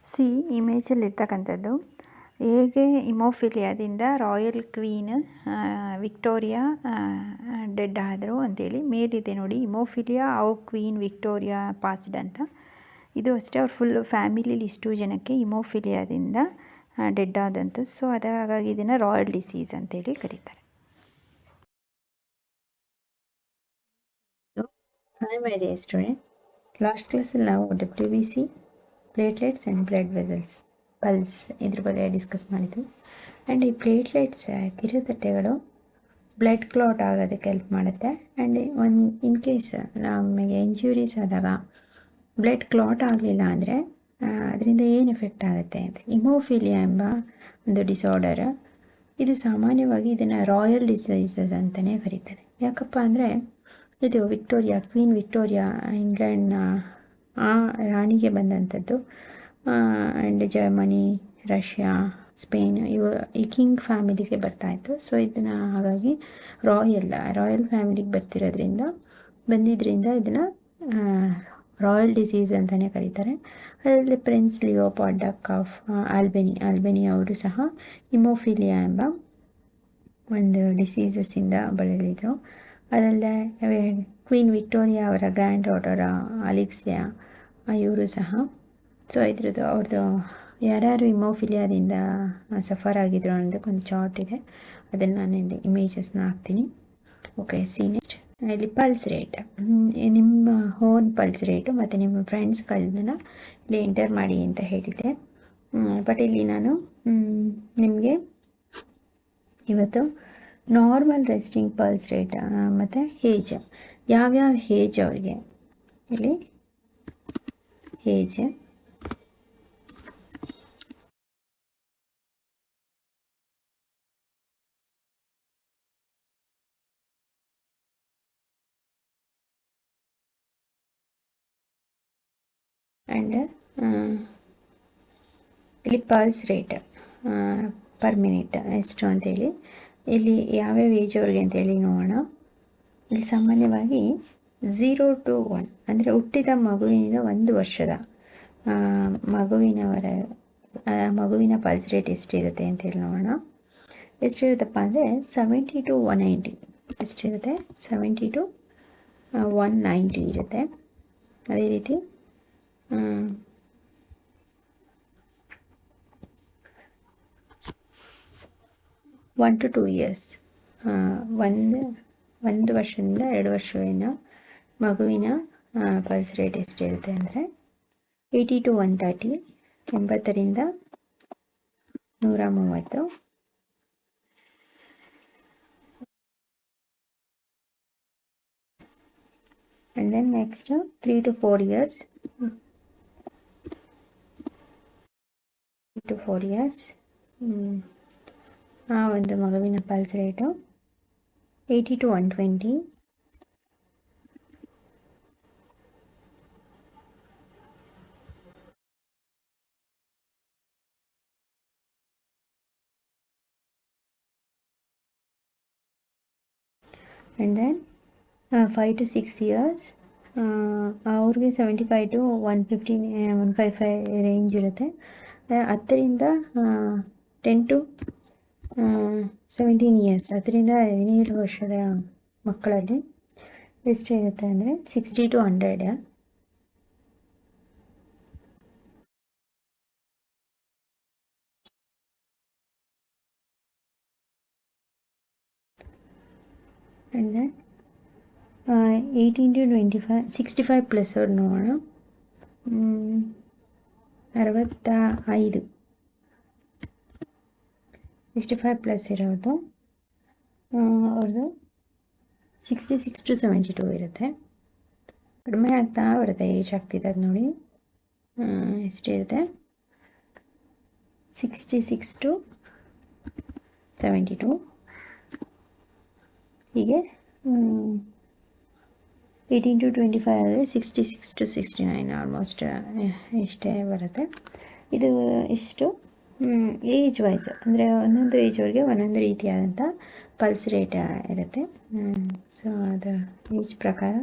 C ಇಮೇಜಲ್ಲಿರ್ತಕ್ಕಂಥದ್ದು ಹೇಗೆ ಇಮೋಫಿಲಿಯಾದಿಂದ royal queen Victoria dead ಆದರು ಅಂತೇಳಿ ಮೇಲಿದೆ ನೋಡಿ. ಇಮೋಫಿಲಿಯಾ ಔ ಕ್ವೀನ್ ವಿಕ್ಟೋರಿಯಾ ಪಾಸ್ಡ್ ಅಂತ. ಇದು ಅಷ್ಟೇ, ಅವ್ರ ಫುಲ್ ಫ್ಯಾಮಿಲಿಲಿ ಇಷ್ಟು ಜನಕ್ಕೆ ಇಮೋಫಿಲಿಯಾದಿಂದ ಡೆಡ್ ಆದಂತು. ಸೊ ಹಾಗಾಗಿ ಇದನ್ನು ರಾಯಲ್ ಡಿಸೀಸ್ ಅಂತೇಳಿ ಕರೀತಾರೆ. Hi my dear student, last ಕ್ಲಾಸಲ್ಲಿ ನಾವು WBC, platelets and blood vessels, pulse ಇದ್ರ ಬಗ್ಗೆ ಡಿಸ್ಕಸ್ ಮಾಡಿದ್ವಿ. ಆ್ಯಂಡ್ ಈ ಪ್ಲೇಟ್ಲೆಟ್ಸ್ ಕಿರುತಟ್ಟೆಗಳು ಬ್ಲಡ್ ಕ್ಲಾಟ್ ಆಗೋದಕ್ಕೆ ಹೆಲ್ಪ್ ಮಾಡುತ್ತೆ. ಆ್ಯಂಡ್ ಇನ್ ಕೇಸ್ ನಮಗೆ ಇಂಜುರೀಸ್ ಆದಾಗ ಬ್ಲಡ್ ಕ್ಲಾಟ್ ಆಗಲಿಲ್ಲ ಅಂದರೆ ಅದರಿಂದ ಏನು ಎಫೆಕ್ಟ್ ಆಗುತ್ತೆ ಅಂತ. ಇಮೋಫಿಲಿಯಾ ಎಂಬ ಒಂದು ಡಿಸಾರ್ಡರ್, ಇದು ಸಾಮಾನ್ಯವಾಗಿ ಇದನ್ನು ರಾಯಲ್ ಡಿಸೀಸಸ್ ಅಂತಲೇ ಕರೀತಾರೆ. ಯಾಕಪ್ಪ ಅಂದರೆ ಇದು ಕ್ವೀನ್ ವಿಕ್ಟೋರಿಯಾ ಇಂಗ್ಲೆಂಡ್ನ ಆ ರಾಣಿಗೆ ಬಂದಂಥದ್ದು. ಆ್ಯಂಡ್ ಜರ್ಮನಿ, ರಷ್ಯಾ, ಸ್ಪೇನ್ ಈ ಕಿಂಗ್ ಫ್ಯಾಮಿಲಿಗೆ ಬರ್ತಾಯಿತ್ತು. ಸೊ ಇದನ್ನು ಹಾಗಾಗಿ ರಾಯಲ್ ಫ್ಯಾಮಿಲಿಗೆ ಬಂದಿದ್ದರಿಂದ ಇದನ್ನು ರಾಯಲ್ ಡಿಸೀಸ್ ಅಂತಲೇ ಕರೀತಾರೆ. ಅದರಲ್ಲಿ ಪ್ರಿನ್ಸ್ ಲಿಯೋಪಾಲ್ಡ್ ಆಫ್ ಆಲ್ಬೆನಿ ಅವರು ಸಹ ಇಮೋಫಿಲಿಯಾ ಎಂಬ ಒಂದು ಡಿಸೀಸಸ್ಸಿಂದ ಬಳಲಿದರು. ಅದಲ್ಲದೆ ಕ್ವೀನ್ ವಿಕ್ಟೋರಿಯಾ ಅವರ ಗ್ರ್ಯಾಂಡ್ ಡಾಟರ್ ಅಲೆಕ್ಸಿಯಾ ಇವರು ಸಹ. ಸೊ ಅವ್ರದ್ದು ಯಾರ್ಯಾರು ಇಮೋಫಿಲಿಯಾದಿಂದ ಸಫರ್ ಆಗಿದ್ರು ಅನ್ನೋದಕ್ಕೆ ಒಂದು ಚಾರ್ಟ್ ಇದೆ, ಅದನ್ನು ನಾನು ಇಲ್ಲಿ ಇಮೇಜಸ್ನ ಹಾಕ್ತೀನಿ. Okay, C next. ಇಲ್ಲಿ ಪಲ್ಸ್ ರೇಟ್, ನಿಮ್ಮ ಓನ್ ಪಲ್ಸ್ ರೇಟು ಮತ್ತು ನಿಮ್ಮ ಫ್ರೆಂಡ್ಸ್ಗಳನ್ನ ಇಲ್ಲಿ ಎಂಟರ್ ಮಾಡಿ ಅಂತ ಹೇಳಿದ್ದೆ. ಬಟ್ ಇಲ್ಲಿ ನಾನು ನಿಮಗೆ ಇವತ್ತು ನಾರ್ಮಲ್ ರೆಸ್ಟಿಂಗ್ ಪಲ್ಸ್ ರೇಟ್ ಮತ್ತು ಏಜ್, ಯಾವ್ಯಾವ ಏಜ್ ಅವರಿಗೆ ಇಲ್ಲಿ ಏಜ್, ಆ್ಯಂಡ್ ಇಲ್ಲಿ ಪಲ್ಸ್ ರೇಟ್ ಪರ್ ಮಿನಿಟ್ ಎಷ್ಟು ಅಂತೇಳಿ, ಇಲ್ಲಿ ಯಾವ್ಯಾವ ಏಜ್ ಅವ್ರಿಗೆ ಅಂತೇಳಿ ನೋಡೋಣ. ಇಲ್ಲಿ ಸಾಮಾನ್ಯವಾಗಿ 0 to 1 ಅಂದರೆ ಹುಟ್ಟಿದ ಮಗುವಿನಿಂದ 1 ವರ್ಷದ ಮಗುವಿನ ಪಲ್ಸ್ ರೇಟ್ ಎಷ್ಟಿರುತ್ತೆ ಅಂತೇಳಿ ನೋಡೋಣ. ಎಷ್ಟಿರುತ್ತಪ್ಪ ಅಂದರೆ 70 to 190 ಎಷ್ಟಿರುತ್ತೆ, 70 to 190 ಇರುತ್ತೆ. ಅದೇ ರೀತಿ 1 to 2 years, 1 ವರ್ಷದಿಂದ 2 ವರ್ಷವಿನ ಮಗುವಿನ ಪಲ್ಸ್ ರೇಟ್ ಎಷ್ಟಿರುತ್ತೆ ಅಂದರೆ 80 to 130, 80ರಿಂದ 130. And then next 3 to 4 years, 3 to 4 years ಆ ಒಂದು ಮಗುವಿನ pulse rate 80 to 120. And then 5 to 6 years ಅವ್ರಿಗೆ 75 to 150, 155 ರೇಂಜ್ ಇರುತ್ತೆ. 10ರಿಂದ 10 to 17 years, 10ರಿಂದ 17 ವರ್ಷದ ಮಕ್ಕಳಲ್ಲಿ ಎಷ್ಟಿರುತ್ತೆ ಅಂದರೆ 60 to 100. And then 18 to 25, 65 plus ಅವ್ರು ನೋಡೋಣ. 65, 65 ಪ್ಲಸ್ ಇರೋದು ಅವ್ರದ್ದು 66 to 72 ಇರುತ್ತೆ. ಕಡಿಮೆ ಆಗ್ತಾ ಬರುತ್ತೆ ಏಜ್ ಆಗ್ತಿದ್ದಾಗ ನೋಡಿ. ಎಷ್ಟಿರುತ್ತೆ 66 to 72. ಹೀಗೆ 18 to 25 ಆದರೆ 66 to 69 ಆಲ್ಮೋಸ್ಟ್ ಇಷ್ಟೇ ಬರುತ್ತೆ. ಇದು ಇಷ್ಟು ಏಜ್ ವೈಸ್ ಅಂದರೆ ಒಂದೊಂದು ಏಜ್ವರೆಗೆ ಒಂದೊಂದು ರೀತಿಯಾದಂಥ ಪಲ್ಸ್ ರೇಟ್ ಇರುತ್ತೆ. ಸೊ ಅದು ಏಜ್ ಪ್ರಕಾರ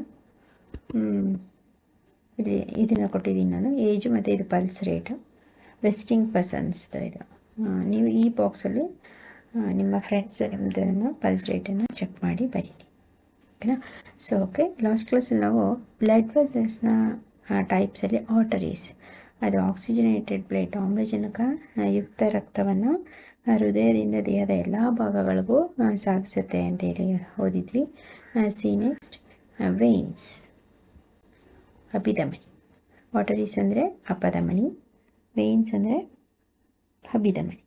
ಇಲ್ಲಿ ಇದನ್ನು ಕೊಟ್ಟಿದ್ದೀನಿ ನಾನು, ಏಜು ಮತ್ತು ಇದು ಪಲ್ಸ್ ರೇಟು. ರೆಸ್ಟಿಂಗ್ ಪರ್ಸನ್ಸ್ದು ಇದು. ನೀವು ಈ ಬಾಕ್ಸಲ್ಲಿ ನಿಮ್ಮ ಫ್ರೆಂಡ್ಸ್ ನಿಮ್ಮದನ್ನು ಪಲ್ಸ್ ರೇಟನ್ನು ಚೆಕ್ ಮಾಡಿ ಬರೀರಿ, ಓಕೆನಾ. ಸೊ ಓಕೆ, ಲಾಸ್ಟ್ ಕ್ಲಾಸಲ್ಲಿ ನಾವು ಬ್ಲಡ್ ವೆಸಲ್ಸ್ನ ಟೈಪ್ಸಲ್ಲಿ ಆರ್ಟರೀಸ್, ಅದು ಆಕ್ಸಿಜನೇಟೆಡ್ ಬ್ಲಡ್, ಆಮ್ಲಜನಕ ಯುಕ್ತ ರಕ್ತವನ್ನು ಹೃದಯದಿಂದ ದೇಹದ ಎಲ್ಲ ಭಾಗಗಳಿಗೂ ಸಾಗಿಸುತ್ತೆ ಅಂತೇಳಿ ಓದಿದ್ವಿ. ಸಿ ನೆಕ್ಸ್ಟ್ ವೇನ್ಸ್, ಅಭಿಧಮನಿ. ಆರ್ಟರೀಸ್ ಅಂದರೆ ಅಪಧಮನಿ, ವೇನ್ಸ್ ಅಂದರೆ ಅಭಿಧಮನಿ.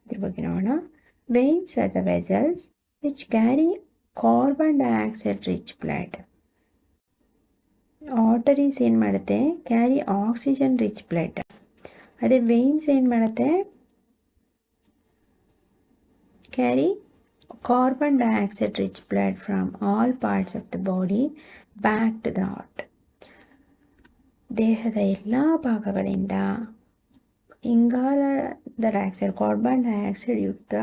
ಇದ್ರ ಬಗ್ಗೆ ನೋಡೋಣ. Veins are the vessels which carry carbon dioxide rich blood. Arteries ಏನು ಮಾಡುತ್ತೆ, ಕ್ಯಾರಿ ಆಕ್ಸಿಜನ್ ರಿಚ್ ಬ್ಲಡ್. ಅದೇ ವೇನ್ಸ್ ಏನು ಮಾಡುತ್ತೆ, carry carbon dioxide rich blood from all parts of the body back to the heart. ದೇಹದ ಎಲ್ಲ ಭಾಗಗಳಿಂದ ಇಂಗಾಲದ dioxide, carbon dioxide ಯುಕ್ತ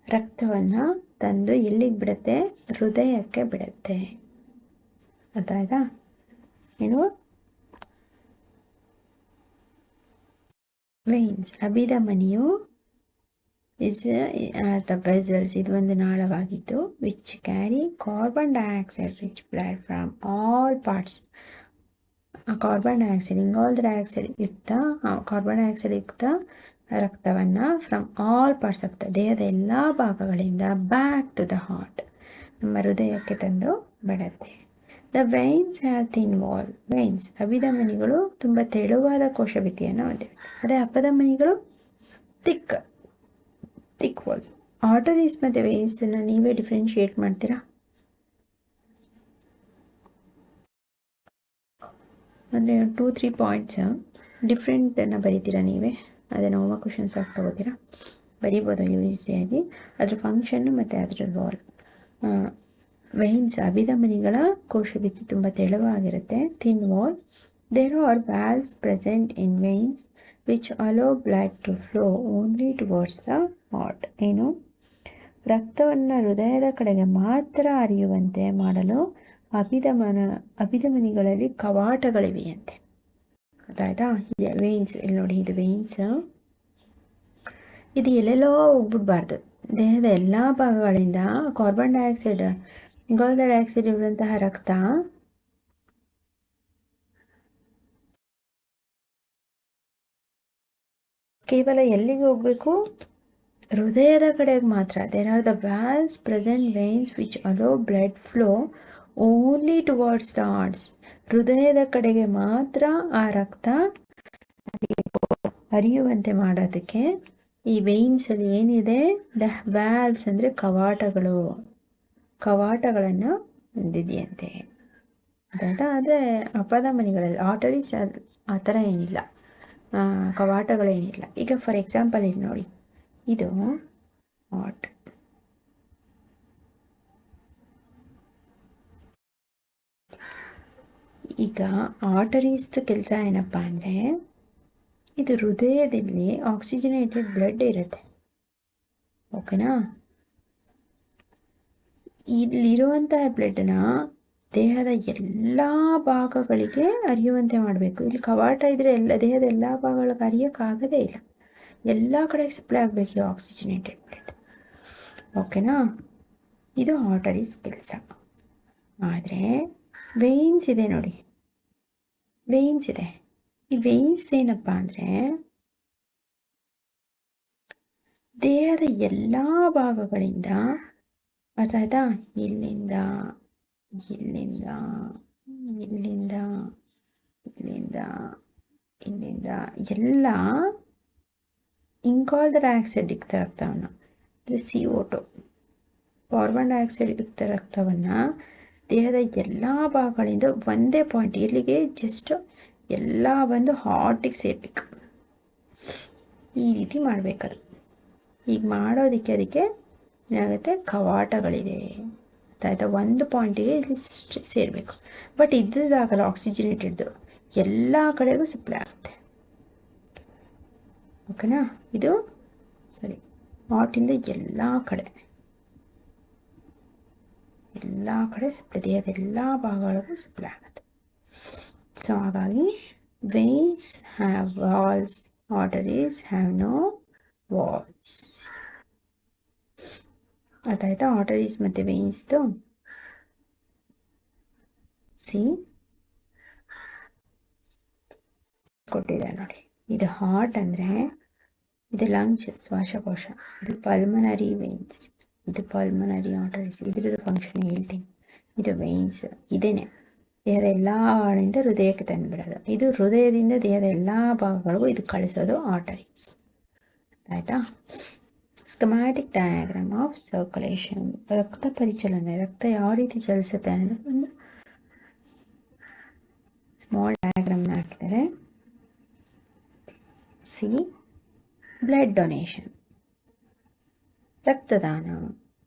ರಕ್ತವನ್ನು ತಂದು ಎಲ್ಲಿಗೆ ಬಿಡುತ್ತೆ, ಹೃದಯಕ್ಕೆ ಬಿಡುತ್ತೆ. ಅದಾಯ್ತಾ? ಏನು ವೇನ್ಸ್, ಅಭಿಧಮನಿಯು ಇಸ್ ದ ವೆಸಲ್ಸ್, ಇದು ಒಂದು ನಾಳವಾಗಿದ್ದು which carry carbon dioxide rich blood from all parts. Carbon dioxide, ಇಂಗಾಲದ ಡೈಆಕ್ಸೈಡ್ ಯುಕ್ತ ಕಾರ್ಬನ್ ಡೈಆಕ್ಸೈಡ್ ಯುಕ್ತ ರಕ್ತವನ್ನು from all parts of the, ದೇಹದ ಎಲ್ಲ ಭಾಗಗಳಿಂದ ಬ್ಯಾಕ್ ಟು ದ ಹಾರ್ಟ್, ನಮ್ಮ ಹೃದಯಕ್ಕೆ ತಂದು ಬಿಡುತ್ತೆ. The veins have thin wall. Veins, ಅಭಿಧಮನಿಗಳು ತುಂಬ ತೆಳುವಾದ ಕೋಶಭಿತ್ತಿಯನ್ನು ಹೊಂದಿರುತ್ತೆ. ಅದೇ ಅಪಧಮನಿಗಳು ಥಿಕ್ ವಾಲ್ಸ್. ಆರ್ಟರೀಸ್ ಮತ್ತು ವೇನ್ಸನ್ನು ನೀವೇ ಡಿಫ್ರೆನ್ಶಿಯೇಟ್ ಮಾಡ್ತೀರಾ? ಅಂದರೆ 2-3 ಪಾಯಿಂಟ್ಸ್ ಡಿಫ್ರೆಂಟನ್ನು ಬರೀತೀರಾ ನೀವೇ, ಅದನ್ನು ಹೋಮ ಕ್ವಶನ್ಸ್ ಆಗಿ ತಗೋತೀರಾ, ಬರೀಬೋದು ಈಸಿಯಾಗಿ. ಅದ್ರ ಫಂಕ್ಷನ್ನು ಮತ್ತು ಅದ್ರ ರೋಲ್. ವೇನ್ಸ್, ಅಭಿಧಮನಿಗಳ ಕೋಶಭಿತ್ತಿ ತುಂಬ ತೆಳುವಾಗಿರುತ್ತೆ, thin wall. There are valves present in veins which allow blood to flow only towards the heart. ಏನು, ರಕ್ತವನ್ನು ಹೃದಯದ ಕಡೆಗೆ ಮಾತ್ರ ಹರಿಯುವಂತೆ ಮಾಡಲು ಅಭಿಧಮನಿಗಳಲ್ಲಿ ಕವಾಟಗಳಿವೆಯಂತೆ. ಗೊತ್ತಾಯ್ತಾ? ವೇನ್ಸ್, ಇಲ್ಲಿ ನೋಡಿ, ಇದು ವೇನ್ಸ್. ಇದು ಎಲ್ಲೆಲ್ಲೋ ಹೋಗ್ಬಿಡ್ಬಾರ್ದು, ದೇಹದ ಎಲ್ಲ ಭಾಗಗಳಿಂದ ಕಾರ್ಬನ್ ಡೈಆಕ್ಸೈಡ್, ಇಂಗಾಲದ ಡೈಆಕ್ಸೈಡ್ ಇರುವಂತಹ ರಕ್ತ ಕೇವಲ ಎಲ್ಲಿಗೆ ಹೋಗಬೇಕು, ಹೃದಯದ ಕಡೆಗೆ ಮಾತ್ರ. There are the valves present veins which allow blood flow only towards the hearts. ಹೃದಯದ ಕಡೆಗೆ ಮಾತ್ರ ಆ ರಕ್ತ ಹರಿಯುವಂತೆ ಮಾಡೋದಕ್ಕೆ ಈ ವೇನ್ಸಲ್ಲಿ ಏನಿದೆ, ದ ವ್ಯಾಲ್ವ್ಸ್ ಅಂದರೆ ಕವಾಟಗಳನ್ನು ಹೊಂದಿದೆಯಂತೆ. ಅದಾಯ್ತಾ? ಆದರೆ ಅಪಧಮನಿಗಳಲ್ಲಿ, ಆರ್ಟರೀಸ್ ಆ ಥರ ಏನಿಲ್ಲ, ಕವಾಟಗಳೇನಿಲ್ಲ. ಈಗ ಫಾರ್ ಎಕ್ಸಾಂಪಲ್ ಇಲ್ಲಿ ನೋಡಿ, ಇದು ಹಾರ್ಟ್, ಈಗ ಆರ್ಟರೀಸ್ದು ಕೆಲಸ ಏನಪ್ಪ ಅಂದರೆ, ಇದು ಹೃದಯದಲ್ಲಿ ಆಕ್ಸಿಜನೇಟೆಡ್ ಬ್ಲಡ್ ಇರುತ್ತೆ, ಓಕೆನಾ. ಇಲ್ಲಿರುವಂತಹ ಬ್ಲಡ್ನ ದೇಹದ ಎಲ್ಲ ಭಾಗಗಳಿಗೆ ಹರಿಯುವಂತೆ ಮಾಡಬೇಕು. ಇಲ್ಲಿ ಕವಾಟ ಇದ್ದರೆ ದೇಹದ ಎಲ್ಲ ಭಾಗಗಳಿಗೆ ಹರಿಯೋಕ್ಕಾಗದೇ ಇಲ್ಲ, ಎಲ್ಲ ಕಡೆ ಸಪ್ಲೈ ಆಗಬೇಕು ಈ ಆಕ್ಸಿಜನೇಟೆಡ್ ಬ್ಲಡ್, ಓಕೆನಾ. ಇದು ಆರ್ಟರೀಸ್ ಕೆಲಸ. ಆದರೆ ವೇನ್ಸ್ ಇದೆ ನೋಡಿ, ವೇನ್ಸ್ ಇದೆ. ಈ ವೇನ್ಸ್ ಏನಪ್ಪ ಅಂದರೆ, ದೇಹದ ಎಲ್ಲ ಭಾಗಗಳಿಂದ, ಅರ್ಥಾಯ್ತಾ, ಇಲ್ಲಿಂದ ಇಲ್ಲಿಂದ ಇಲ್ಲಿಂದ ಇಲ್ಲಿಂದ ಇಲ್ಲಿಂದ ಎಲ್ಲ ಇಂಗಾಲದ ಡೈಆಕ್ಸೈಡ್ ಯುಕ್ತ ರಕ್ತವನ್ನು, ಅಂದರೆ CO2, ಕಾರ್ಬನ್ ಡೈಆಕ್ಸೈಡ್ ಯುಕ್ತ ರಕ್ತವನ್ನು ದೇಹದ ಎಲ್ಲ ಭಾಗಗಳಿಂದ ಒಂದೇ ಪಾಯಿಂಟ್, ಇಲ್ಲಿಗೆ ಜಸ್ಟ್ ಎಲ್ಲ ಬಂದು ಹಾರ್ಟಿಗೆ ಸೇರಬೇಕು. ಈ ರೀತಿ ಮಾಡಬೇಕದು. ಈಗ ಮಾಡೋದಕ್ಕೆ ಅದಕ್ಕೆ ಏನಾಗುತ್ತೆ, ಕವಾಟಗಳಿದೆ, ಆಯಿತಾ. ಒಂದು ಪಾಯಿಂಟಿಗೆ ಇಲ್ಲಿ ಸೇರಬೇಕು. ಬಟ್ ಇದ್ದಾಗಲ್ಲ ಆಕ್ಸಿಜನೇಟೆಡ್ದು, ಎಲ್ಲ ಕಡೆಗೂ ಸಪ್ಲೈ ಆಗುತ್ತೆ, ಓಕೆನಾ. ಇದು ಸರಿ, ಹಾರ್ಟಿಂದ ಎಲ್ಲ ಕಡೆ ಸಪ್ಲೈ, ದೇಹದ ಎಲ್ಲ ಭಾಗಗಳಿಗೂ ಸಪ್ಲೈ ಆಗುತ್ತೆ. ಸೊ ಹಾಗಾಗಿ veins have valves, arteries have no valves. ಅರ್ಥ ಆಯ್ತಾ ಆರ್ಟರೀಸ್ ಮತ್ತು ವೇನ್ಸ್ದು? ಸಿ ಕೊಟ್ಟಿದ್ದಾರೆ ನೋಡಿ. ಇದು ಹಾರ್ಟ್ ಅಂದರೆ ಇದು ಲಂಗ್ಸ್ ಶ್ವಾಸಕೋಶ, ಇದು ಪಲ್ಮನರಿ ವೇನ್ಸ್, ಇದು ಪಲ್ಮನರಿ ಆರ್ಟರೀಸ್. ಇದ್ರದ್ದು ಫಂಕ್ಷನ್ ಹೇಳ್ತೀನಿ. ಇದು ವೇನ್ಸ್ ಇದೇನೆ ದೇಹದ ಎಲ್ಲ ಭಾಗಗಳಿಂದ ಹೃದಯಕ್ಕೆ ತಂದುಬಿಡೋದು. ಇದು ಹೃದಯದಿಂದ ದೇಹದ ಎಲ್ಲ ಭಾಗಗಳಿಗೂ ಇದು ಕಳಿಸೋದು ಆರ್ಟರೀಸ್. ಆಯಿತಾ? ಸ್ಕಮ್ಯಾಟಿಕ್ ಡಯಾಗ್ರಾಮ್ ಆಫ್ ಸರ್ಕ್ಯುಲೇಷನ್, ರಕ್ತ ಪರಿಚಲನೆ, ರಕ್ತ ಯಾವ ರೀತಿ ಚಲಿಸುತ್ತೆ ಅನ್ನೋದು ಒಂದು ಸ್ಮಾಲ್ ಡಯಾಗ್ರಾಮ್ನ ಹಾಕಿದ್ದಾರೆ. ಸಿ ಬ್ಲಡ್ ಡೊನೇಷನ್, ರಕ್ತದಾನ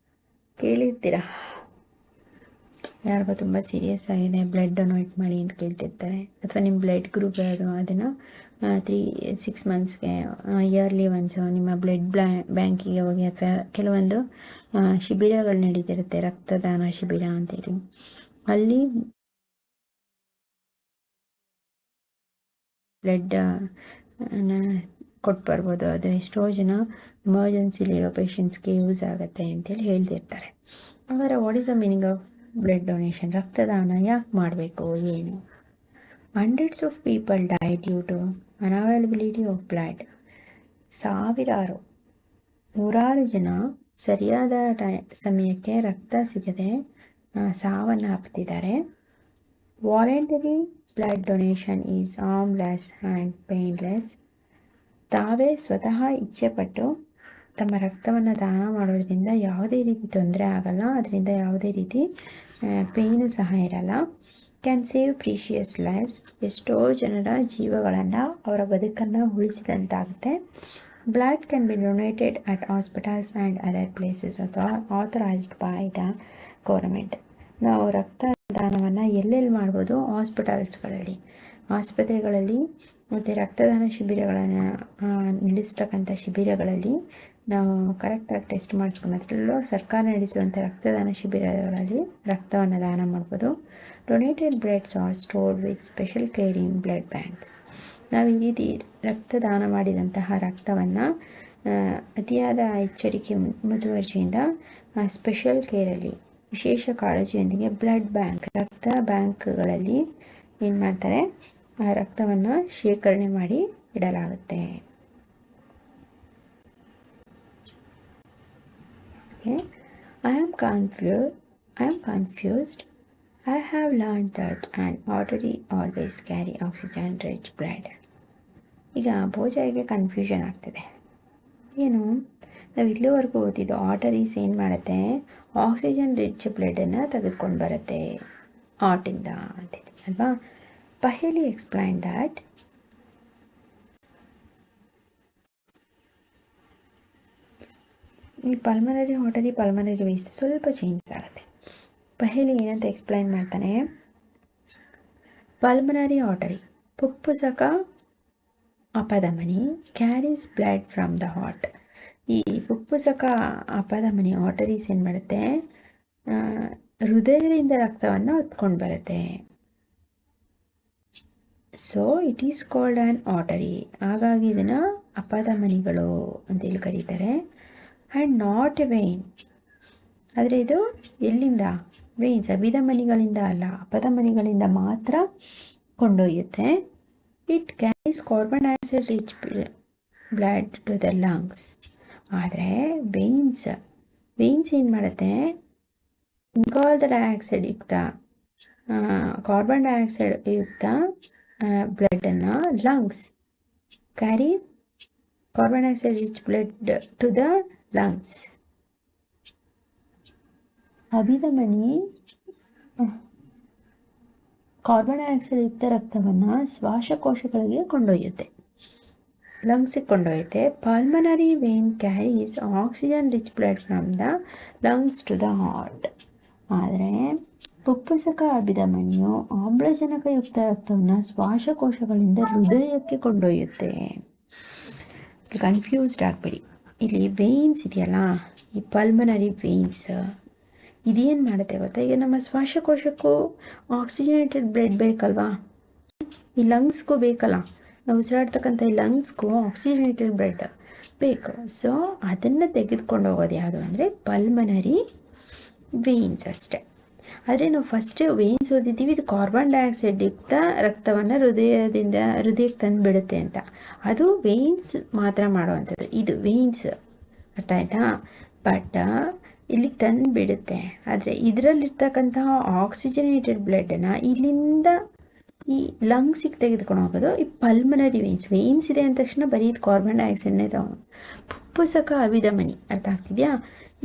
ಕೇಳಿರ್ತೀರಾ, ಯಾರಿಗೂ ತುಂಬ ಸೀರಿಯಸ್ ಆಗಿದೆ ಬ್ಲಡ್ ಡೊನೇಟ್ ಮಾಡಿ ಅಂತ ಕೇಳ್ತಿರ್ತಾರೆ. ಅಥವಾ ನಿಮ್ಮ ಬ್ಲಡ್ ಗ್ರೂಪ್ ಯಾವುದು ಅದನ್ನು 6 ಮಂತ್ಸ್ಗೆ ಇಯರ್ಲಿ ಒನ್ಸು ನಿಮ್ಮ ಬ್ಲಡ್ ಬ್ಯಾಂಕಿಗೆ ಹೋಗಿ, ಅಥವಾ ಕೆಲವೊಂದು ಶಿಬಿರಗಳು ನಡೀತಿರುತ್ತೆ, ರಕ್ತದಾನ ಶಿಬಿರ ಅಂತೇಳಿ, ಅಲ್ಲಿ ಬ್ಲಡ್ ಕೊಟ್ಟು ಬರ್ಬೋದು. ಅದು ಎಷ್ಟೋ ಜನ ಎಮರ್ಜೆನ್ಸಿಲಿರೋ ಪೇಷಂಟ್ಸ್ಗೆ ಯೂಸ್ ಆಗುತ್ತೆ ಅಂತೇಳಿ ಹೇಳ್ತಿರ್ತಾರೆ. ಹಾಗಾದ್ರೆ what is the meaning of blood donation? ರಕ್ತದಾನ ಯಾಕೆ ಮಾಡಬೇಕು, ಏನು? Hundreds of people die due to unavailability of blood. ನೂರಾರು ಜನ ಸರಿಯಾದ ಸಮಯಕ್ಕೆ ರಕ್ತ ಸಿಗದೆ ಸಾವನ್ನು ಅಪ್ಪಿದ್ದಾರೆ. Voluntary blood donation is harmless and painless. ತಾವೇ ಸ್ವತಃ ಇಚ್ಛೆಪಟ್ಟು ತಮ್ಮ ರಕ್ತವನ್ನು ದಾನ ಮಾಡೋದ್ರಿಂದ ಯಾವುದೇ ರೀತಿ ತೊಂದರೆ ಆಗಲ್ಲ, ಅದರಿಂದ ಯಾವುದೇ ರೀತಿ ಪೇನು ಸಹ ಇರಲ್ಲ. ಕ್ಯಾನ್ ಸೇವ್ ಪ್ರೀಶಿಯಸ್ ಲೈಫ್ಸ್, ಎಷ್ಟೋ ಜನರ ಜೀವಗಳನ್ನು, ಅವರ ಬದುಕನ್ನು ಉಳಿಸಿದಂತಾಗುತ್ತೆ. Blood can be donated at hospitals and other places authorised by the government. ನಾವು ರಕ್ತದಾನವನ್ನು ಎಲ್ಲೆಲ್ಲಿ ಮಾಡ್ಬೋದು? ಹಾಸ್ಪಿಟಲ್ಸ್ಗಳಲ್ಲಿ, ಆಸ್ಪತ್ರೆಗಳಲ್ಲಿ ಮತ್ತು ರಕ್ತದಾನ ಶಿಬಿರಗಳನ್ನು ನಡೆಸ್ತಕ್ಕಂಥ ಶಿಬಿರಗಳಲ್ಲಿ ನಾವು ಕರೆಕ್ಟಾಗಿ ಟೆಸ್ಟ್ ಮಾಡಿಸ್ಕೊಂಡ್ರಲ್ಲೋ ಸರ್ಕಾರ ನಡೆಸುವಂಥ ರಕ್ತದಾನ ಶಿಬಿರಗಳಲ್ಲಿ ರಕ್ತವನ್ನು ದಾನ ಮಾಡ್ಬೋದು. Donated bloods are stored with special care in blood bank. ನಾವು ಈ ರೀತಿ ರಕ್ತದಾನ ಮಾಡಿದಂತಹ ರಕ್ತವನ್ನು ಅತಿಯಾದ ಎಚ್ಚರಿಕೆ ಮುತುವರ್ಜಿಯಿಂದ ಸ್ಪೆಷಲ್ ಕೇರಲ್ಲಿ ವಿಶೇಷ ಕಾಳಜಿಯೊಂದಿಗೆ ಬ್ಲಡ್ ಬ್ಯಾಂಕ್, ರಕ್ತ ಬ್ಯಾಂಕ್ಗಳಲ್ಲಿ ಏನು ಮಾಡ್ತಾರೆ, ಆ ರಕ್ತವನ್ನು ಶೇಖರಣೆ ಮಾಡಿ ಇಡಲಾಗುತ್ತೆ. I am confused. I have learned that an artery always carry oxygen rich blood. ಈಗ ಭೋಜಾಯಿಗೆ ಕನ್ಫ್ಯೂಷನ್ ಆಗ್ತದೆ. ಏನು, ನಾವು ಇಲ್ಲಿವರೆಗೂ ಓದಿದ್ದು ಆರ್ಟರೀಸ್ ಏನು ಮಾಡುತ್ತೆ, ಆಕ್ಸಿಜನ್ ರಿಚ್ ಬ್ಲಡನ್ನು ತೆಗೆದುಕೊಂಡು ಬರುತ್ತೆ ಹಾರ್ಟಿಂದ ಅಂತೇಳಿ ಅಲ್ವಾ. Paheli explain that. ಈ ಪಲ್ಮನರಿ ಆರ್ಟರಿ, ಪಲ್ಮನರಿ ವೇನ್ಸ್ ಸ್ವಲ್ಪ ಚೇಂಜ್ ಆಗುತ್ತೆ. ಪಹೇಲಿ ಏನಂತ ಎಕ್ಸ್ಪ್ಲೈನ್ ಮಾಡ್ತಾನೆ, ಪಲ್ಮನರಿ ಆರ್ಟರಿ ಪುಪ್ಪುಸಕ ಅಪಧಮನಿ carries blood from the heart. ಈ ಪುಪ್ಪುಸಕ ಅಪಧಮನಿ ಆರ್ಟರೀಸ್ ಏನು ಮಾಡುತ್ತೆ, ಹೃದಯದಿಂದ ರಕ್ತವನ್ನು ಹೊತ್ಕೊಂಡು ಬರುತ್ತೆ. So it is called an artery. ಹಾಗಾಗಿ ಇದನ್ನು ಅಪಧಮನಿಗಳು ಅಂತೇಳಿ ಕರೀತಾರೆ. And not a vein. ಆದರೆ ಇದು ಎಲ್ಲಿಂದ? ವೇನ್ಸ್, ಅಭಿಧಮನಿಗಳಿಂದ ಅಲ್ಲ, ಅಪಧಮನಿಗಳಿಂದ ಮಾತ್ರ ಕೊಂಡೊಯ್ಯುತ್ತೆ. It carries carbon dioxide rich blood to the lungs. ಆದರೆ ವೇನ್ಸ್ ಏನು ಮಾಡುತ್ತೆ, ಇಂಗಾಲದ ಡೈಆಕ್ಸೈಡ್ ಯುಕ್ತ, ಕಾರ್ಬನ್ ಡೈಆಕ್ಸೈಡ್ ಯುಕ್ತ ಬ್ಲಡನ್ನು lungs carry carbon dioxide rich blood to the lungs. ಅಭಿಧಮನಿ ಕಾರ್ಬನ್ ಡೈಆಕ್ಸೈಡ್ ಯುಕ್ತ ರಕ್ತವನ್ನು ಶ್ವಾಸಕೋಶಗಳಿಗೆ ಕೊಂಡೊಯ್ಯುತ್ತೆ, ಲಂಗ್ಸಿಗೆ ಕೊಂಡೊಯ್ಯುತ್ತೆ. Pulmonary vein carries oxygen rich blood from the lungs to the heart. ಆದರೆ ಪುಪ್ಪುಸಕ ಅಭಿಧಮನಿಯು ಆಮ್ಲಜನಕಯುಕ್ತ ರಕ್ತವನ್ನು ಶ್ವಾಸಕೋಶಗಳಿಂದ ಹೃದಯಕ್ಕೆ ಕೊಂಡೊಯ್ಯುತ್ತೆ. ಕನ್ಫ್ಯೂಸ್ಡ್ ಆಗಬೇಡಿ. ಇಲ್ಲಿ ವೇನ್ಸ್ ಇದೆಯಲ್ಲ, ಈ ಪಲ್ಮನರಿ ವೇನ್ಸ್ ಇದೇನು ಮಾಡುತ್ತೆ ಗೊತ್ತಾ, ಈಗ ನಮ್ಮ ಶ್ವಾಸಕೋಶಕ್ಕೂ ಆಕ್ಸಿಜನೇಟೆಡ್ ಬ್ಲಡ್ ಬೇಕಲ್ವಾ, ಈ ಲಂಗ್ಸ್ಗೂ ಬೇಕಲ್ಲ, ನಾವು ಉಸಿರಾಡ್ತಕ್ಕಂಥ ಈ ಲಂಗ್ಸ್ಗೂ ಆಕ್ಸಿಜನೇಟೆಡ್ ಬ್ಲಡ್ ಬೇಕು. ಸೊ ಅದನ್ನು ತೆಗೆದುಕೊಂಡು ಹೋಗೋದು ಯಾವುದು ಅಂದರೆ ಪಲ್ಮನರಿ ವೇನ್ಸ್ ಅಷ್ಟೆ. ಆದರೆ ನಾವು ಫಸ್ಟ್ ವೇನ್ಸ್ ಓದಿದ್ದೀವಿ, ಇದು ಕಾರ್ಬನ್ ಡೈಆಕ್ಸೈಡ್ ಯುಕ್ತ ರಕ್ತವನ್ನು ಹೃದಯಕ್ಕೆ ತಂದು ಬಿಡುತ್ತೆ ಅಂತ. ಅದು ವೇನ್ಸ್ ಮಾತ್ರ ಮಾಡುವಂಥದ್ದು, ಇದು ವೇನ್ಸ್, ಅರ್ಥ ಆಯ್ತಾ. ಬಟ್ ಇಲ್ಲಿಗೆ ತಂದು ಬಿಡುತ್ತೆ. ಆದರೆ ಇದರಲ್ಲಿರ್ತಕ್ಕಂತಹ ಆಕ್ಸಿಜನೇಟೆಡ್ ಬ್ಲಡ್ಡನ್ನು ಇಲ್ಲಿಂದ ಈ ಲಂಗ್ಸಿಗೆ ತೆಗೆದುಕೊಂಡು ಹೋಗೋದು ಈ ಪಲ್ಮನರಿ ವೇನ್ಸ್ ಇದೆ ಅಂದ ತಕ್ಷಣ ಬರೀ ಇದು ಕಾರ್ಬನ್ ಡೈಆಕ್ಸೈಡ್ನೇ ತಗೊಂಡು ಪುಪ್ಪುಸಕ ಅಭಿಧಮನಿ, ಅರ್ಥ ಆಗ್ತಿದೆಯಾ.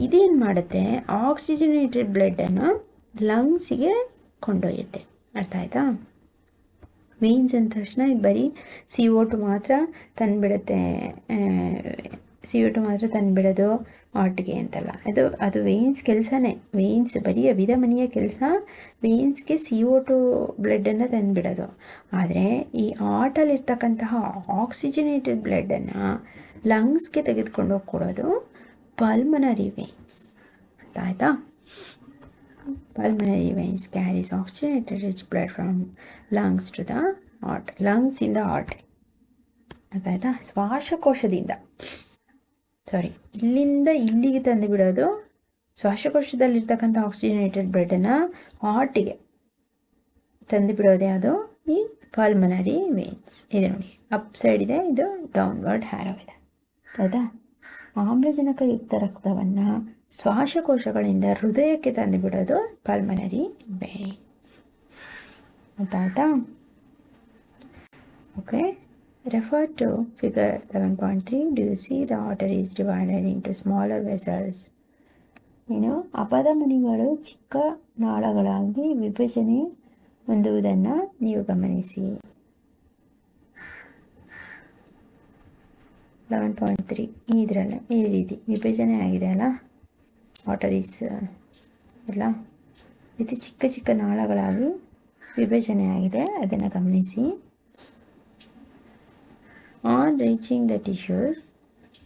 ಇದೇನು ಮಾಡುತ್ತೆ, ಆಕ್ಸಿಜನೇಟೆಡ್ ಬ್ಲಡ್ಡನ್ನು ಲಂಗ್ಸಿಗೆ ಕೊಂಡೊಯ್ಯುತ್ತೆ, ಅರ್ಥ ಆಯ್ತಾ. ವೇನ್ಸ್ ಅಂದ ತಕ್ಷಣ ಇದು ಬರೀ CO2 ಮಾತ್ರ ತಂದುಬಿಡುತ್ತೆ, CO2 ಮಾತ್ರ ತಂದುಬಿಡೋದು ಹಾರ್ಟ್ಗೆ ಅಂತಲ್ಲ. ಅದು ವೇನ್ಸ್ ಕೆಲಸನೇ. ವೇನ್ಸ್ ಬರೀ ಅಭಿಧಮನಿಯ ಕೆಲಸ ವೇನ್ಸ್ಗೆ CO2 ಬ್ಲಡ್ಡನ್ನು ತಂದುಬಿಡೋದು. ಆದರೆ ಈ ಹಾರ್ಟಲ್ಲಿರ್ತಕ್ಕಂತಹ ಆಕ್ಸಿಜನೇಟೆಡ್ ಬ್ಲಡ್ಡನ್ನು ಲಂಗ್ಸ್ಗೆ ತೆಗೆದುಕೊಂಡು ಹೋಗಿ ಕೊಡೋದು ಪಲ್ಮನರಿ ವೇನ್ಸ್, ಅರ್ಥ ಆಯ್ತಾ. Pulmonary veins carries oxygenated rich blood from lungs to the heart. Lungs in the heart. ಅರ್ಥ ಶ್ವಾಸಕೋಶದಿಂದ ಇಲ್ಲಿಂದ ಇಲ್ಲಿಗೆ ತಂದು ಬಿಡೋದು. ಶ್ವಾಸಕೋಶದಲ್ಲಿರ್ತಕ್ಕಂಥ ಆಕ್ಸಿಜನೇಟೆಡ್ ಬ್ಲಡ್ಡನ್ನು ಹಾರ್ಟಿಗೆ ತಂದು ಬಿಡೋದು ಯಾವುದು, ಈ ಪಲ್ಮನರಿ ವೇನ್ಸ್. ಇದೆ ನೋಡಿ, ಅಪ್ ಸೈಡ್ ಇದೆ, ಇದು ಡೌನ್ವರ್ಡ್ ಹ್ಯಾರೋ ಇದೆ, ಹೌದಾ. ಆಮ್ಲಜನಕಯುಕ್ತ ರಕ್ತವನ್ನು ಶ್ವಾಸಕೋಶಗಳಿಂದ ಹೃದಯಕ್ಕೆ ತಂದು ಬಿಡೋದು ಪಲ್ಮನರಿ ವೇನ್ಸ್, ಆಯ್ತಾ. Okay, refer to figure 11.3. Do you see the arteries divided into smaller vessels. ಅಪಧಮನಿಗಳು ಚಿಕ್ಕ ನಾಳಗಳಾಗಿ ವಿಭಜನೆ ಹೊಂದುವುದನ್ನು ನೀವು ಗಮನಿಸಿ. 11.3 ಇದರಲ್ಲೇ ಈ ರೀತಿ ವಿಭಜನೆ ಆಗಿದೆ ಅಲ್ಲ, ಆರ್ಟರೀಸ್ ಎಲ್ಲ ಇದು ಚಿಕ್ಕ ಚಿಕ್ಕ ನಾಳಗಳಾಗಿ ವಿಭಜನೆ ಆಗಿದೆ, ಅದನ್ನು ಗಮನಿಸಿ. On reaching the tissues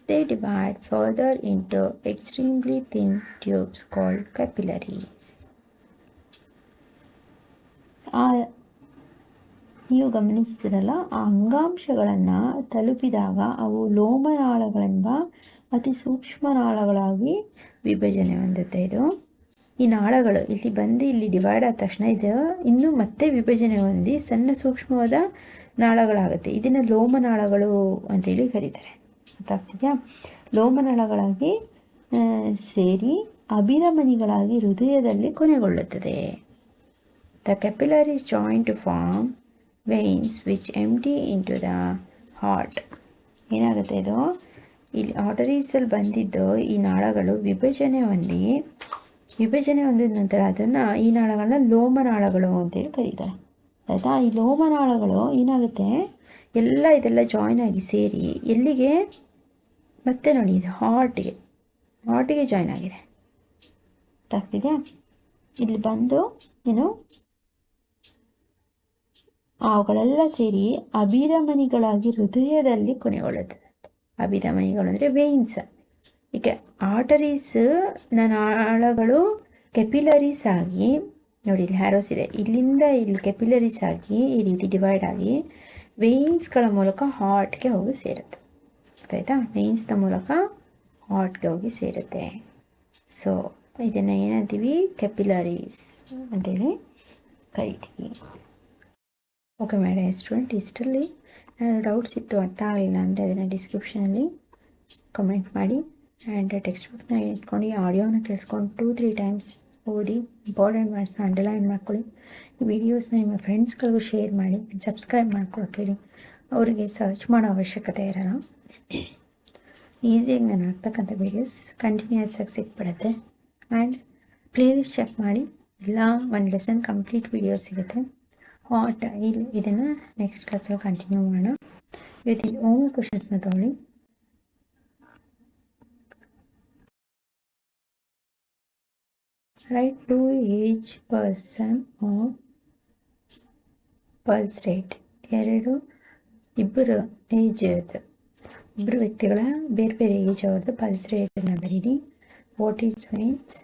they divide further into extremely thin tubes called capillaries. ನೀವು ಗಮನಿಸ್ತಿರಲ್ಲ, ಆ ಅಂಗಾಂಶಗಳನ್ನು ತಲುಪಿದಾಗ ಅವು ಲೋಮನಾಳಗಳೆಂಬ ಅತಿ ಸೂಕ್ಷ್ಮ ನಾಳಗಳಾಗಿ ವಿಭಜನೆ ಹೊಂದುತ್ತೆ. ಇದು ಈ ನಾಳಗಳು ಇಲ್ಲಿ ಬಂದು ಇಲ್ಲಿ ಡಿವೈಡ್ ಆದ ತಕ್ಷಣ ಇದು ಇನ್ನೂ ಮತ್ತೆ ವಿಭಜನೆ ಹೊಂದಿ ಸಣ್ಣ ಸೂಕ್ಷ್ಮವಾದ ನಾಳಗಳಾಗುತ್ತೆ. ಇದನ್ನು ಲೋಮನಾಳಗಳು ಅಂತೇಳಿ ಕರೀತಾರೆ, ಗೊತ್ತಾಗ್ತಿದೆಯಾ. ಲೋಮನಾಳಗಳಾಗಿ ಸೇರಿ ಅಭಿಧಮನಿಗಳಾಗಿ ಹೃದಯದಲ್ಲಿ ಕೊನೆಗೊಳ್ಳುತ್ತದೆ. The capillaries join to form veins which empty into the heart. ಏನಾಗುತ್ತೆ, ಇದು ಇಲ್ಲಿ ಆರ್ಟರೀಸಲ್ಲಿ ಬಂದಿದ್ದು ಈ ನಾಳಗಳು ವಿಭಜನೆ ಹೊಂದಿದ ನಂತರ ಅದನ್ನು ಈ ನಾಳಗಳನ್ನ ಲೋಮನಾಳಗಳು ಅಂತೇಳಿ ಕರೀತಾರೆ, ಆಯಿತಾ. ಈ ಲೋಮನಾಳಗಳು ಏನಾಗುತ್ತೆ, ಇದೆಲ್ಲ ಜಾಯ್ನ್ ಆಗಿ ಸೇರಿ ಎಲ್ಲಿಗೆ ಮತ್ತೆ ನೋಡಿ, ಇದು ಹಾರ್ಟಿಗೆ ಜಾಯ್ನ್ ಆಗಿದೆ, ಗೊತ್ತಾಗ್ತಿದೆ. ಇಲ್ಲಿ ಬಂದು ಅವುಗಳೆಲ್ಲ ಸೇರಿ ಅಭಿಧಮನಿಗಳಾಗಿ ಹೃದಯದಲ್ಲಿ ಕೊನೆಗೊಳ್ಳುತ್ತದೆ. ಅಭಿಧಮನಿಗಳು ಅಂದರೆ ವೇನ್ಸ್. ಈಗ ಆರ್ಟರೀಸ್ ನಾಳಗಳು ಕೆಪಿಲರೀಸ್ ಆಗಿ ನೋಡಿ, ಇಲ್ಲಿ ಹ್ಯಾರೋಸ್ ಇದೆ, ಇಲ್ಲಿಂದ ಇಲ್ಲಿ ಕೆಪಿಲರೀಸ್ ಆಗಿ ಈ ರೀತಿ ಡಿವೈಡ್ ಆಗಿ ವೇನ್ಸ್ಗಳ ಮೂಲಕ ಹಾರ್ಟ್ಗೆ ಹೋಗಿ ಸೇರುತ್ತೆ, ಆಯಿತಾ. ವೇನ್ಸ್ನ ಮೂಲಕ ಹಾರ್ಟ್ಗೆ ಹೋಗಿ ಸೇರುತ್ತೆ. ಸೊ ಇದನ್ನು ಏನಂತೀವಿ, ಕೆಪಿಲರೀಸ್ ಅಂತೇಳಿ ಕರಿತೀವಿ. ಓಕೆ ಮೇಡಮ್, ಸ್ಟೂಡೆಂಟ್ ಇಷ್ಟರಲ್ಲಿ ಡೌಟ್ಸ್ ಇತ್ತು, ಅರ್ಥ ಆಗಲಿಲ್ಲ ಅಂದರೆ ಅದನ್ನು ಡಿಸ್ಕ್ರಿಪ್ಷನಲ್ಲಿ ಕಮೆಂಟ್ ಮಾಡಿ. ಆ್ಯಂಡ್ ಟೆಕ್ಸ್ಟ್ ಬುಕ್ನ ಇಟ್ಕೊಂಡು ಆಡಿಯೋನ ಕೇಳಿಸ್ಕೊಂಡು 2-3 ಟೈಮ್ಸ್ ಓದಿ ಇಂಪಾರ್ಟೆಂಟ್ ವರ್ಡ್ಸ್ನ ಅಂಡರ್ಲೈನ್ ಮಾಡ್ಕೊಳ್ಳಿ. ಈ ವಿಡಿಯೋಸ್ನ ನಿಮ್ಮ ಫ್ರೆಂಡ್ಸ್ಗಳಿಗೂ ಶೇರ್ ಮಾಡಿ, ಸಬ್ಸ್ಕ್ರೈಬ್ ಮಾಡ್ಕೊಳ್ಳೋಕೆ ಹೇಳಿ. ಅವರಿಗೆ ಸರ್ಚ್ ಮಾಡೋ ಅವಶ್ಯಕತೆ ಇರೋಲ್ಲ, ಈಸಿಯಾಗಿ ನಾನು ಹಾಕ್ತಕ್ಕಂಥ ವೀಡಿಯೋಸ್ ಕಂಟಿನ್ಯೂಸ್ ಆಗಿ ಸಿಕ್ಬಿಡುತ್ತೆ. ಆ್ಯಂಡ್ ಪ್ಲೇಲಿಸ್ಟ್ ಚೆಕ್ ಮಾಡಿ, ಎಲ್ಲ ಒಂದು ಲೆಸನ್ ಕಂಪ್ಲೀಟ್ ವೀಡಿಯೋಸ್ ಸಿಗುತ್ತೆ. ಇದನ್ನು ನೆಕ್ಸ್ಟ್ ಕ್ಲಾಸಲ್ಲಿ ಕಂಟಿನ್ಯೂ ಮಾಡೋಣ. ಇವತ್ತಿನ ಹೋಮ್ ಕ್ವಶನ್ಸ್ನ ತೊಗೊಳ್ಳಿ. Write 2 each person of pulse rate. ಇಬ್ಬರು ವ್ಯಕ್ತಿಗಳ ಬೇರೆ ಬೇರೆ ಏಜ್ ಅವ್ರದ್ದು ಪಲ್ಸ್ ರೇಟನ್ನು ಬರೀರಿ. What is veins?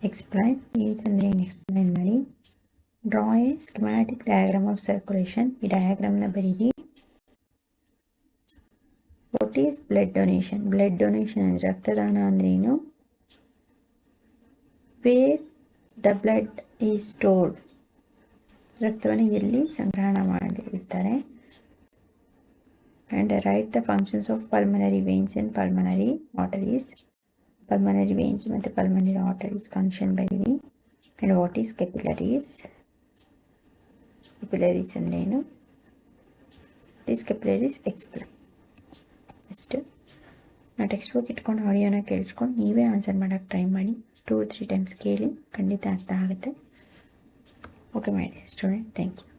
Explain. Veins ಅಂದರೆ ಏನು ಎಕ್ಸ್ಪ್ಲೈನ್ ಮಾಡಿ. Draw a schematic diagram of circulation. ಈ ಡಯಾಗ್ರಾಮ್ನ ಬರೀರಿ. What is blood donation? Blood donation ಅಂದರೆ ರಕ್ತದಾನ ಅಂದ್ರೇನು? Where the blood is stored. ರಕ್ತವನ್ನು ಎಲ್ಲಿ ಸಂಗ್ರಹಣ ಮಾಡಿರ್ತಾರೆ. And write the functions of pulmonary veins and pulmonary arteries. Pulmonary veins ಮತ್ತು ಪಲ್ಮನರಿ ಆರ್ಟರೀಸ್ ಫಂಕ್ಷನ್ ಬರೀರಿ. And what is capillaries? Capillaries ಅಂದ್ರೇನು? Is capillaries explain. ಅಷ್ಟು. ನಾ ಟೆಕ್ಸ್ಟ್ ಬುಕ್ ಇಟ್ಕೊಂಡು ಆಡಿಯೋನ ಕೇಳಿಸ್ಕೊಂಡು ನೀವೇ ಆನ್ಸರ್ ಮಾಡೋಕ್ಕೆ ಟ್ರೈ ಮಾಡಿ. 2-3 ಟೈಮ್ಸ್ ಕೇಳಿ, ಖಂಡಿತ ಅರ್ಥ ಆಗುತ್ತೆ. Okay my dear student, thank you.